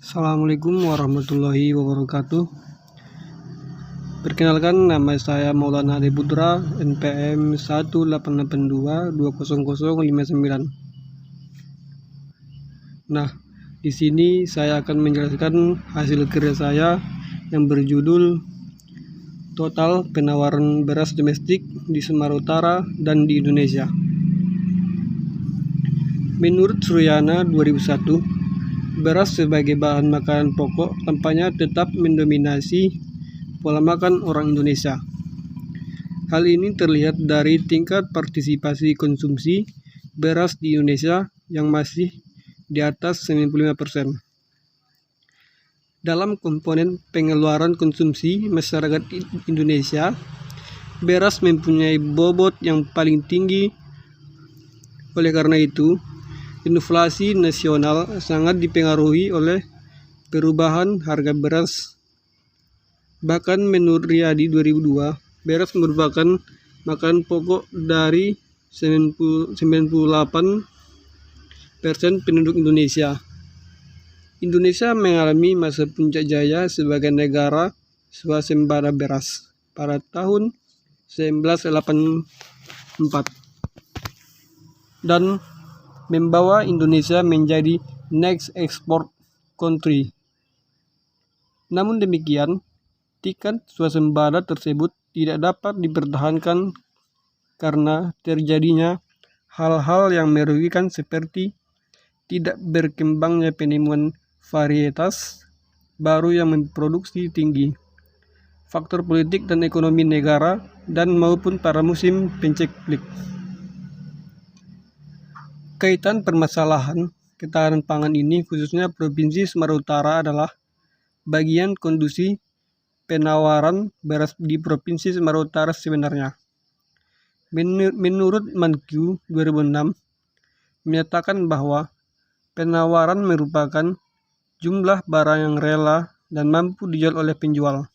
Assalamualaikum warahmatullahi wabarakatuh. Perkenalkan, nama saya Maulana Ade Putra, NPM 188220059. Nah, di sini saya akan menjelaskan hasil kerja saya yang berjudul Total Penawaran Beras Domestik di Sumatera Utara dan di Indonesia. Menurut Suryana 2001, beras sebagai bahan makanan pokok tampaknya tetap mendominasi pola makan orang Indonesia. Hal ini terlihat dari tingkat partisipasi konsumsi beras di Indonesia yang masih di atas 95%. Dalam komponen pengeluaran konsumsi masyarakat Indonesia, beras mempunyai bobot yang paling tinggi. Oleh karena itu, inflasi nasional sangat dipengaruhi oleh perubahan harga beras. Bahkan menurut Riyadi 2002, beras merupakan makanan pokok dari 98% penduduk Indonesia. Indonesia mengalami masa puncak jaya sebagai negara swasembada beras pada tahun 1984 dan membawa Indonesia menjadi next export country. Namun demikian, tingkat swasembada tersebut tidak dapat dipertahankan karena terjadinya hal-hal yang merugikan seperti tidak berkembangnya penemuan varietas baru yang memproduksi tinggi, faktor politik dan ekonomi negara, dan maupun pada musim penceklik. Kaitan permasalahan ketahanan pangan ini, khususnya Provinsi Sumatera Utara, adalah bagian kondisi penawaran beras di Provinsi Sumatera Utara sebenarnya. Menurut Menkyu 2006 menyatakan bahwa penawaran merupakan jumlah barang yang rela dan mampu dijual oleh penjual.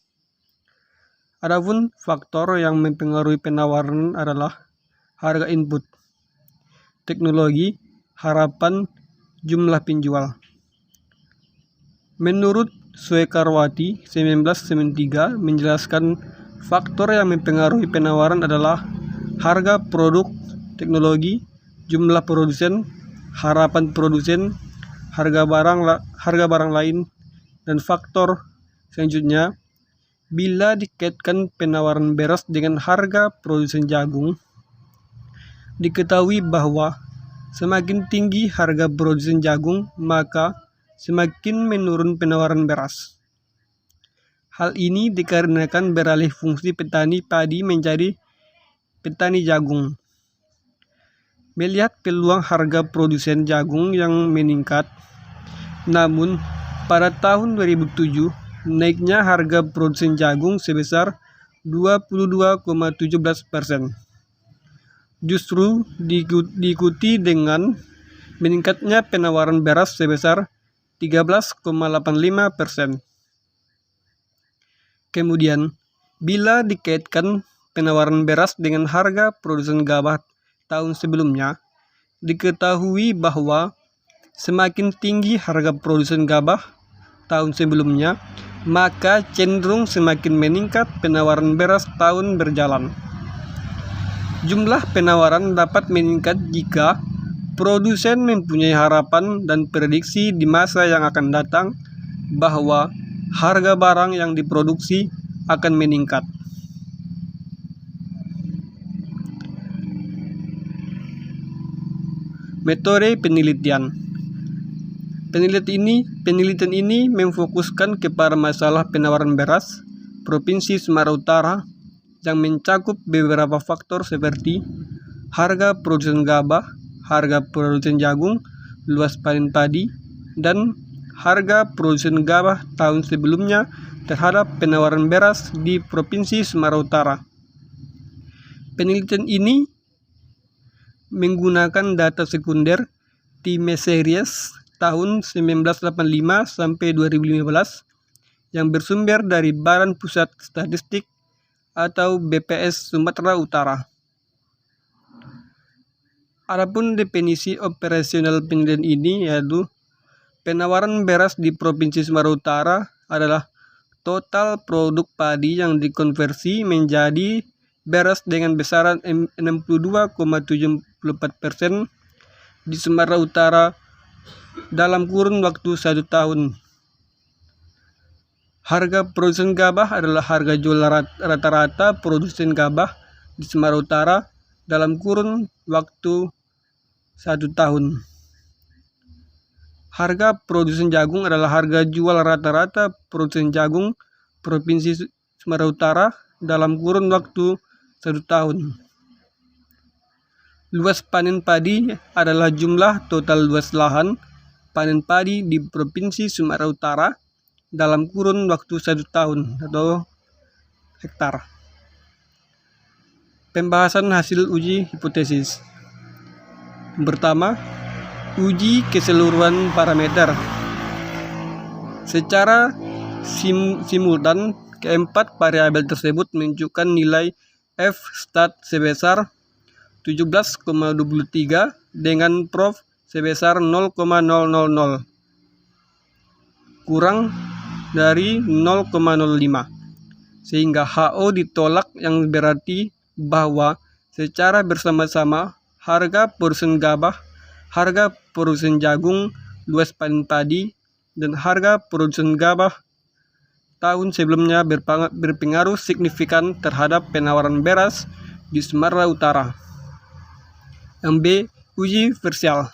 Adapun faktor yang mempengaruhi penawaran adalah harga input, teknologi, harapan, jumlah penjual. Menurut Soekarwati 1993 menjelaskan faktor yang mempengaruhi penawaran adalah harga produk, teknologi, jumlah produsen, harapan produsen, harga barang lain, dan faktor selanjutnya, bila dikaitkan penawaran beras dengan harga produsen jagung, diketahui bahwa semakin tinggi harga produsen jagung, maka semakin menurun penawaran beras. Hal ini dikarenakan beralih fungsi petani padi menjadi petani jagung. Melihat peluang harga produsen jagung yang meningkat, namun pada tahun 2007 naiknya harga produsen jagung sebesar 22,17%. Justru diikuti dengan meningkatnya penawaran beras sebesar 13,85%. Kemudian, bila dikaitkan penawaran beras dengan harga produsen gabah tahun sebelumnya, diketahui bahwa semakin tinggi harga produsen gabah tahun sebelumnya, maka cenderung semakin meningkat penawaran beras tahun berjalan. Jumlah penawaran dapat meningkat jika produsen mempunyai harapan dan prediksi di masa yang akan datang bahwa harga barang yang diproduksi akan meningkat. Metode penelitian. Penelitian ini memfokuskan kepada masalah penawaran beras Provinsi Sumatera Utara yang mencakup beberapa faktor seperti harga produsen gabah, harga produsen jagung, luas panen padi, dan harga produsen gabah tahun sebelumnya terhadap penawaran beras di Provinsi Sumatera Utara. Penelitian ini menggunakan data sekunder Time Series tahun 1985 sampai 2015 yang bersumber dari Badan Pusat Statistik atau BPS Sumatera Utara. Adapun definisi operasional penelitian ini yaitu Penawaran beras di Provinsi Sumatera Utara adalah total produk padi yang dikonversi menjadi beras dengan besaran 62,74% di Sumatera Utara dalam kurun waktu 1 tahun. Harga produsen gabah adalah harga jual rata-rata produsen gabah di Sumatera Utara dalam kurun waktu 1 tahun. Harga produsen jagung adalah harga jual rata-rata produsen jagung Provinsi Sumatera Utara dalam kurun waktu 1 tahun. Luas panen padi adalah jumlah total luas lahan panen padi di Provinsi Sumatera Utara dalam kurun waktu 1 tahun atau hektar. Pembahasan hasil uji hipotesis. Pertama, uji keseluruhan parameter. Secara simultan, keempat variabel tersebut menunjukkan nilai F stat sebesar 17,23 dengan prof sebesar 0,000 kurang dari 0,05 sehingga HO ditolak, yang berarti bahwa secara bersama-sama harga produsen gabah, harga produsen jagung, luas panen padi, dan harga produsen gabah tahun sebelumnya berpengaruh signifikan terhadap penawaran beras di Sumatera Utara. Yang B. Uji parsial.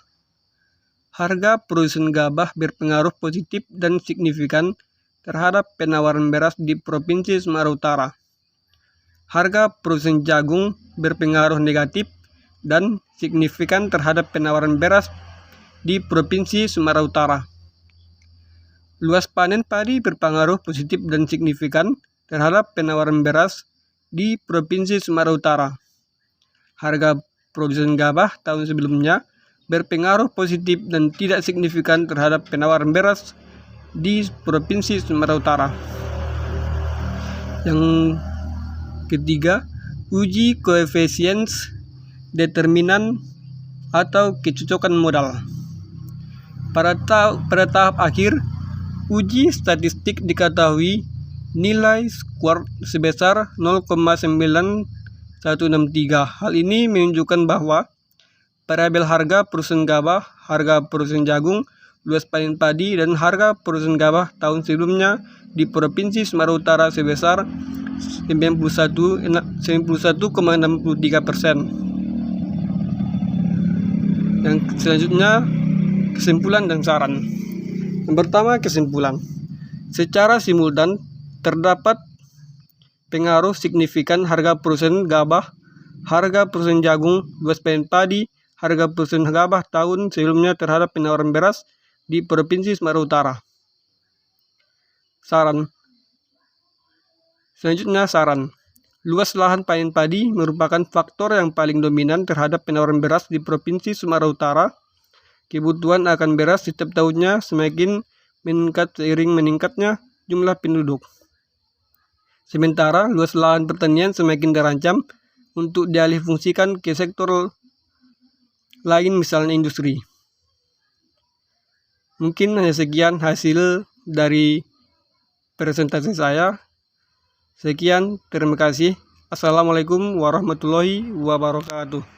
Harga produsen gabah berpengaruh positif dan signifikan terhadap penawaran beras di Provinsi Sumatera Utara. Harga produsen jagung berpengaruh negatif dan signifikan terhadap penawaran beras di Provinsi Sumatera Utara. Luas panen padi berpengaruh positif dan signifikan terhadap penawaran beras di Provinsi Sumatera Utara. Harga produsen gabah tahun sebelumnya berpengaruh positif dan tidak signifikan terhadap penawaran beras di Provinsi Sumatera Utara. Yang ketiga, uji koefisien determinan atau kecocokan modal. Pada tahap akhir uji statistik diketahui nilai skor sebesar 0,9163. Hal ini menunjukkan bahwa variabel harga produsen gabah, harga produsen jagung, luas panen padi, dan harga produsen gabah tahun sebelumnya di Provinsi Sumatera Utara sebesar 91,63%. Yang selanjutnya, kesimpulan dan saran. Yang pertama, kesimpulan. Secara simultan terdapat pengaruh signifikan harga produsen gabah, harga produsen jagung, luas panen padi, harga produsen gabah tahun sebelumnya terhadap penawaran beras di Provinsi Sumatera Utara. Saran. Selanjutnya, saran. Luas lahan panen padi merupakan faktor yang paling dominan terhadap penawaran beras di Provinsi Sumatera Utara. Kebutuhan akan beras setiap tahunnya semakin meningkat seiring meningkatnya jumlah penduduk. Sementara luas lahan pertanian semakin terancam untuk dialihfungsikan ke sektor lain, misalnya industri. Mungkin hanya sekian hasil dari presentasi saya. Sekian, terima kasih. Assalamualaikum warahmatullahi wabarakatuh.